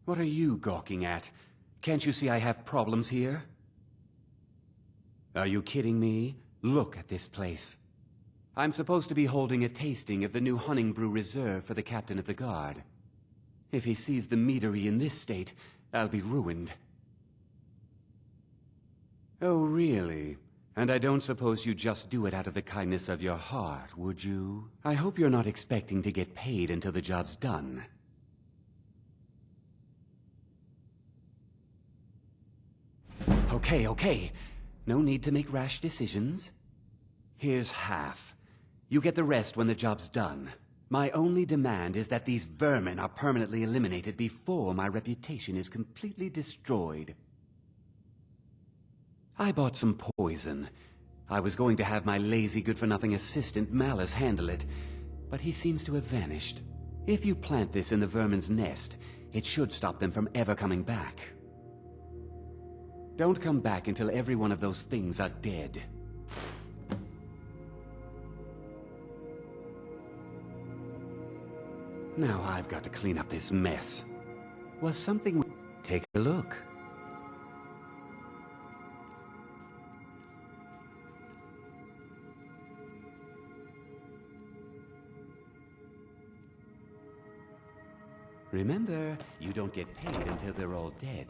What are you gawking at? Can't you see I have problems here? Are you kidding me? Look at this place. I'm supposed to be holding a tasting of the new Hunting Brew Reserve for the Captain of the Guard. If he sees the meadery in this state, I'll be ruined. Oh, really? And I don't suppose you just do it out of the kindness of your heart, would you? I hope you're not expecting to get paid until the job's done. Okay. No need to make rash decisions. Here's half. You get the rest when the job's done. My only demand is that these vermin are permanently eliminated before my reputation is completely destroyed. I bought some poison. I was going to have my lazy good-for-nothing assistant Malice handle it, but he seems to have vanished. If you plant this in the vermin's nest, it should stop them from ever coming back. Don't come back until every one of those things are dead. Now I've got to clean up this mess. Was something... Take a look. Remember, you don't get paid until they're all dead.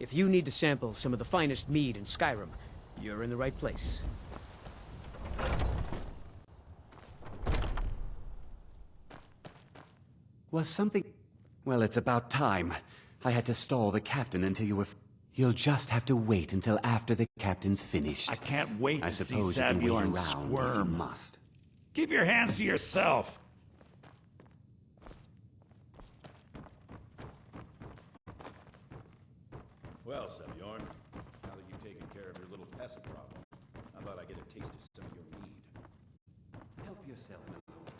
If you need to sample some of the finest mead in Skyrim, you're in the right place. Was something... Well, it's about time. I had to stall the captain until you were... You'll just have to wait until after the captain's finished. I can't wait to see suppose you can wait Sabjorn around if you squirm. must. Keep your hands to yourself. Well, Sabjorn, now that you've taken care of your little peasant problem, how about I get a taste of some of your mead? Help yourself, my lord.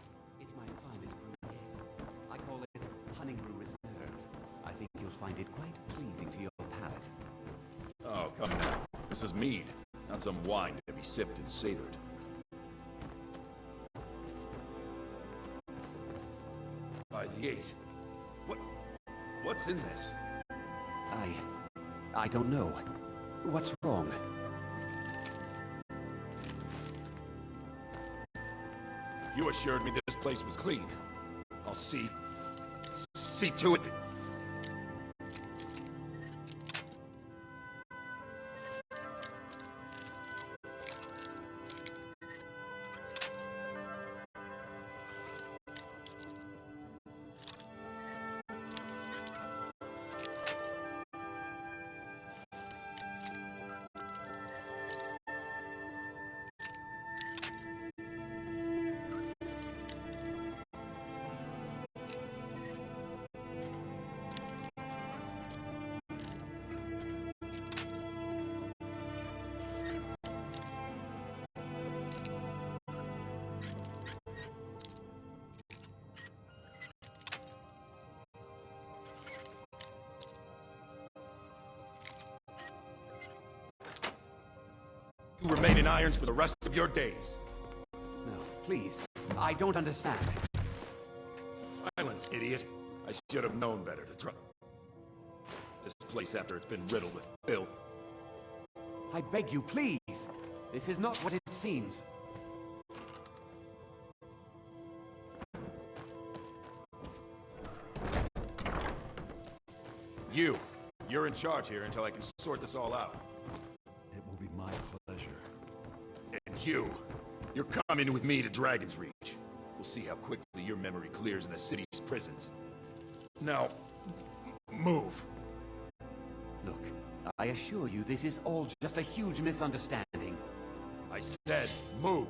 It's my finest brew yet. I call it Honey Brew Reserve. I think you'll find it quite pleasing to your palate. Oh, come now. This is mead, not some wine to be sipped and savored. By the 8. What's in this? I don't know. What's wrong? You assured me this place was clean. I'll see to it that... You remain in irons for the rest of your days. No, please. I don't understand. Silence, idiot. I should have known better to try this place after it's been riddled with filth. I beg you, please. This is not what it seems. You're in charge here until I can sort this all out. It will be my pleasure. And you're coming with me to Dragon's Reach. We'll see how quickly your memory clears in the city's prisons. Now, move. Look, I assure you this is all just a huge misunderstanding. I said move.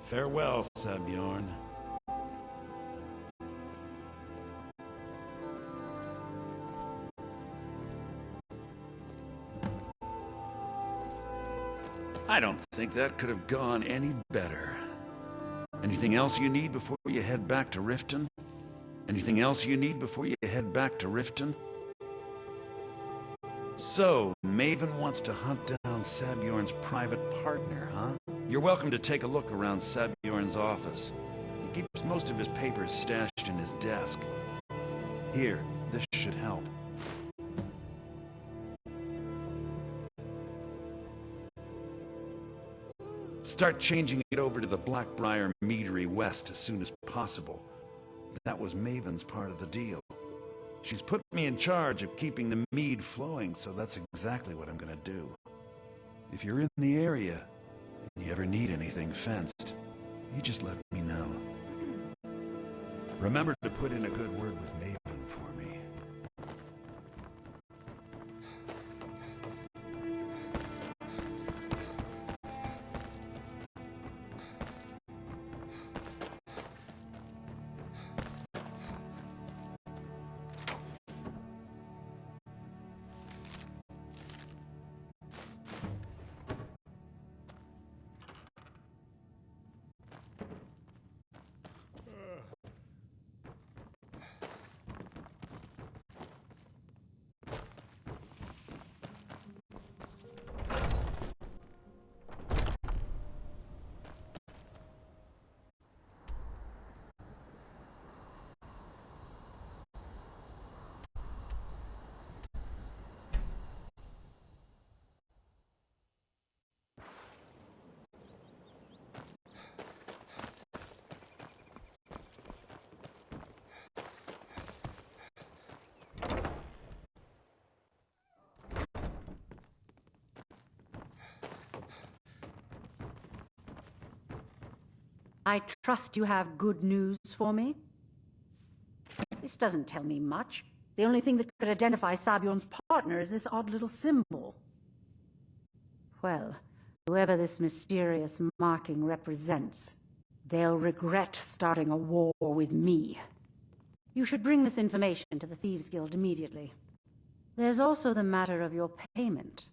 Farewell, Sabjorn. I don't think that could have gone any better. Anything else you need before you head back to Riften? Anything else you need before you head back to Riften? So, Maven wants to hunt down Sabjorn's private partner, huh? You're welcome to take a look around Sabjorn's office. He keeps most of his papers stashed in his desk. Here, this should help. Start changing it over to the Blackbriar Meadery West as soon as possible. That was Maven's part of the deal. She's put me in charge of keeping the mead flowing, so that's exactly what I'm gonna do. If you're in the area, and you ever need anything fenced, you just let me know. Remember to put in a good word with Maven for me. I trust you have good news for me? This doesn't tell me much. The only thing that could identify Sabion's partner is this odd little symbol. Well, whoever this mysterious marking represents, they'll regret starting a war with me. You should bring this information to the Thieves' Guild immediately. There's also the matter of your payment.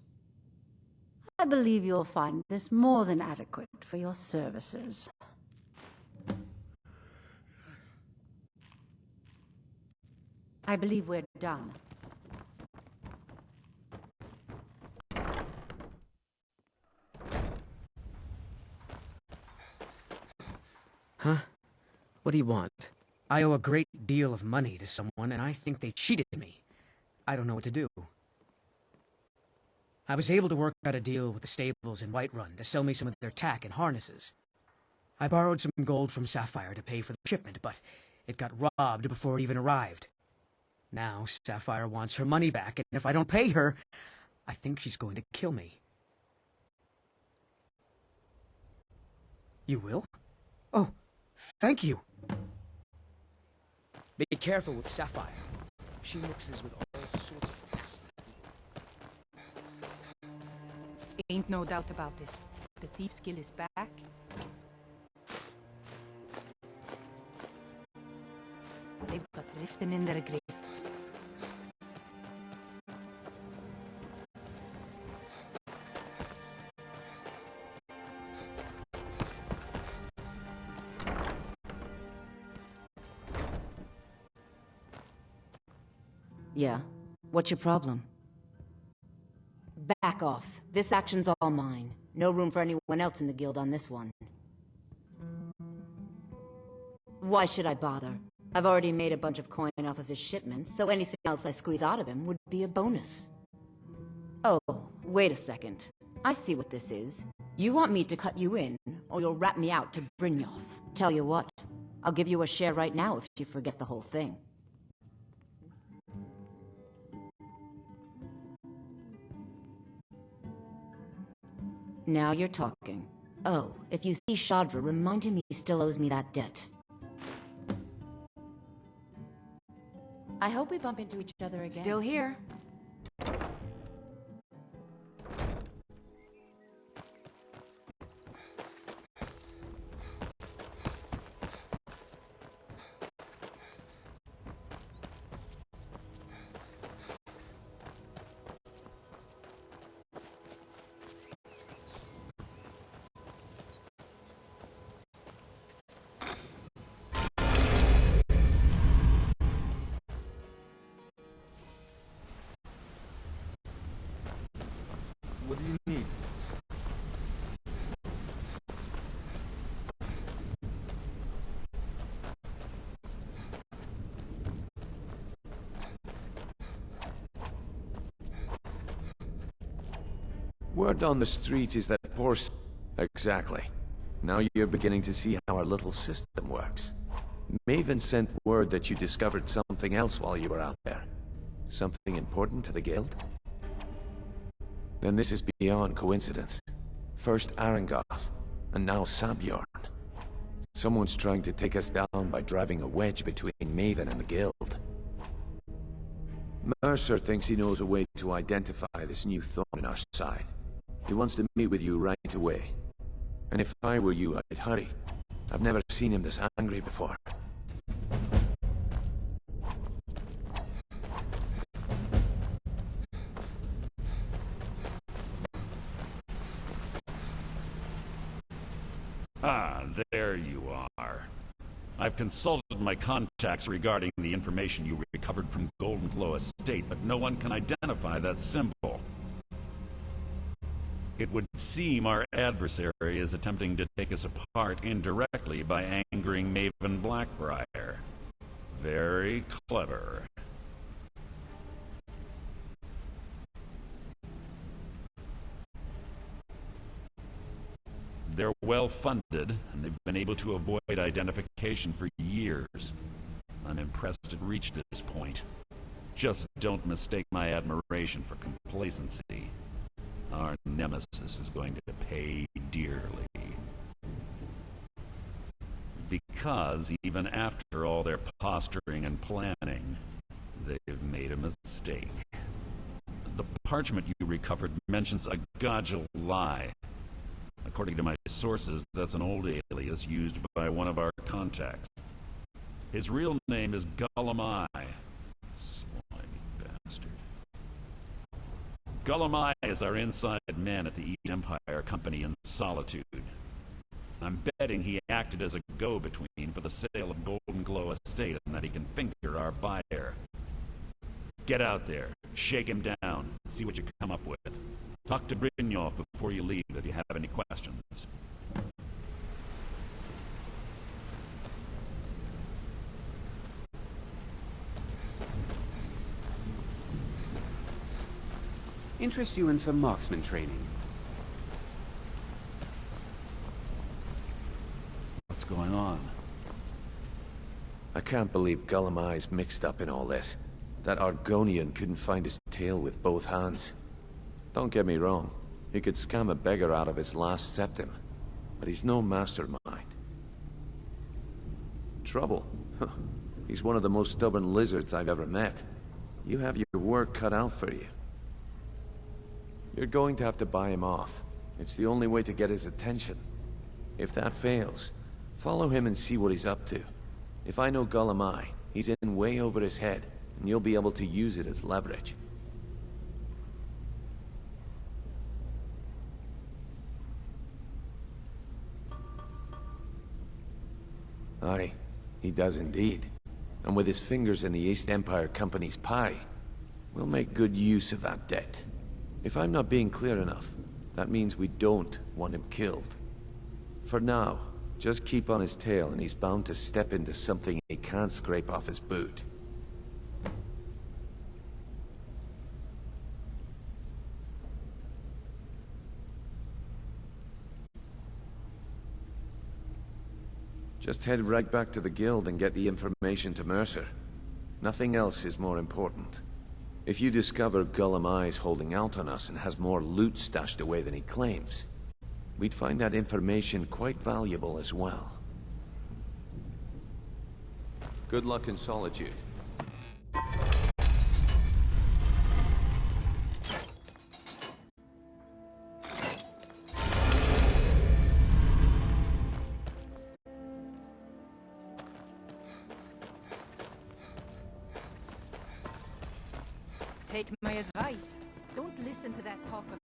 I believe you'll find this more than adequate for your services. I believe we're done. Huh? What do you want? I owe a great deal of money to someone, and I think they cheated me. I don't know what to do. I was able to work out a deal with the stables in Whiterun to sell me some of their tack and harnesses. I borrowed some gold from Sapphire to pay for the shipment, but it got robbed before it even arrived. Now Sapphire wants her money back, and if I don't pay her, I think she's going to kill me. You will? Oh, thank you. Be careful with Sapphire. She mixes with all sorts of nasty people. Ain't no doubt about it. The Thieves' Guild is back. They've got Riften in their grave. Yeah? What's your problem? Back off. This action's all mine. No room for anyone else in the guild on this one. Why should I bother? I've already made a bunch of coin off of his shipments, so anything else I squeeze out of him would be a bonus. Oh, wait a second. I see what this is. You want me to cut you in, or you'll rat me out to Brynjolf. Tell you what, I'll give you a share right now if you forget the whole thing. Now you're talking. Oh, if you see Shadra, remind him he still owes me that debt. I hope we bump into each other again. Still here. What do you need? Word on the street is that poor Exactly. Now you're beginning to see how our little system works. Maven sent word that you discovered something else while you were out there. Something important to the guild? Then this is beyond coincidence. First Arangoth, and now Sabjorn. Someone's trying to take us down by driving a wedge between Maven and the guild. Mercer thinks he knows a way to identify this new thorn in our side. He wants to meet with you right away. And if I were you, I'd hurry. I've never seen him this angry before. Ah, there you are. I've consulted my contacts regarding the information you recovered from Golden Glow Estate, but no one can identify that symbol. It would seem our adversary is attempting to take us apart indirectly by angering Maven Blackbriar. Very clever. They're well-funded, and they've been able to avoid identification for years. I'm impressed it reached this point. Just don't mistake my admiration for complacency. Our nemesis is going to pay dearly. Because even after all their posturing and planning, they've made a mistake. The parchment you recovered mentions a Godjal lie. According to my sources, that's an old alias used by one of our contacts. His real name is Gulamai. Slimy bastard. Gulamai is our inside man at the East Empire Company in Solitude. I'm betting he acted as a go-between for the sale of Golden Glow Estate and that he can finger our buyer. Get out there, shake him down, see what you come up with. Talk to Brynjolf before you leave if you have any questions. Interest you in some marksman training? What's going on? I can't believe Gulamai's mixed up in all this. That Argonian couldn't find his tail with both hands. Don't get me wrong, he could scam a beggar out of his last septim, but he's no mastermind. Trouble? He's one of the most stubborn lizards I've ever met. You have your work cut out for you. You're going to have to buy him off. It's the only way to get his attention. If that fails, follow him and see what he's up to. If I know Gulamai, he's in way over his head, and you'll be able to use it as leverage. Aye, he does indeed. And with his fingers in the East Empire Company's pie, we'll make good use of that debt. If I'm not being clear enough, that means we don't want him killed. For now, just keep on his tail and he's bound to step into something he can't scrape off his boot. Just head right back to the guild and get the information to Mercer. Nothing else is more important. If you discover Gulamai's holding out on us and has more loot stashed away than he claims, we'd find that information quite valuable as well. Good luck in Solitude. Take my advice. Don't listen to that talk of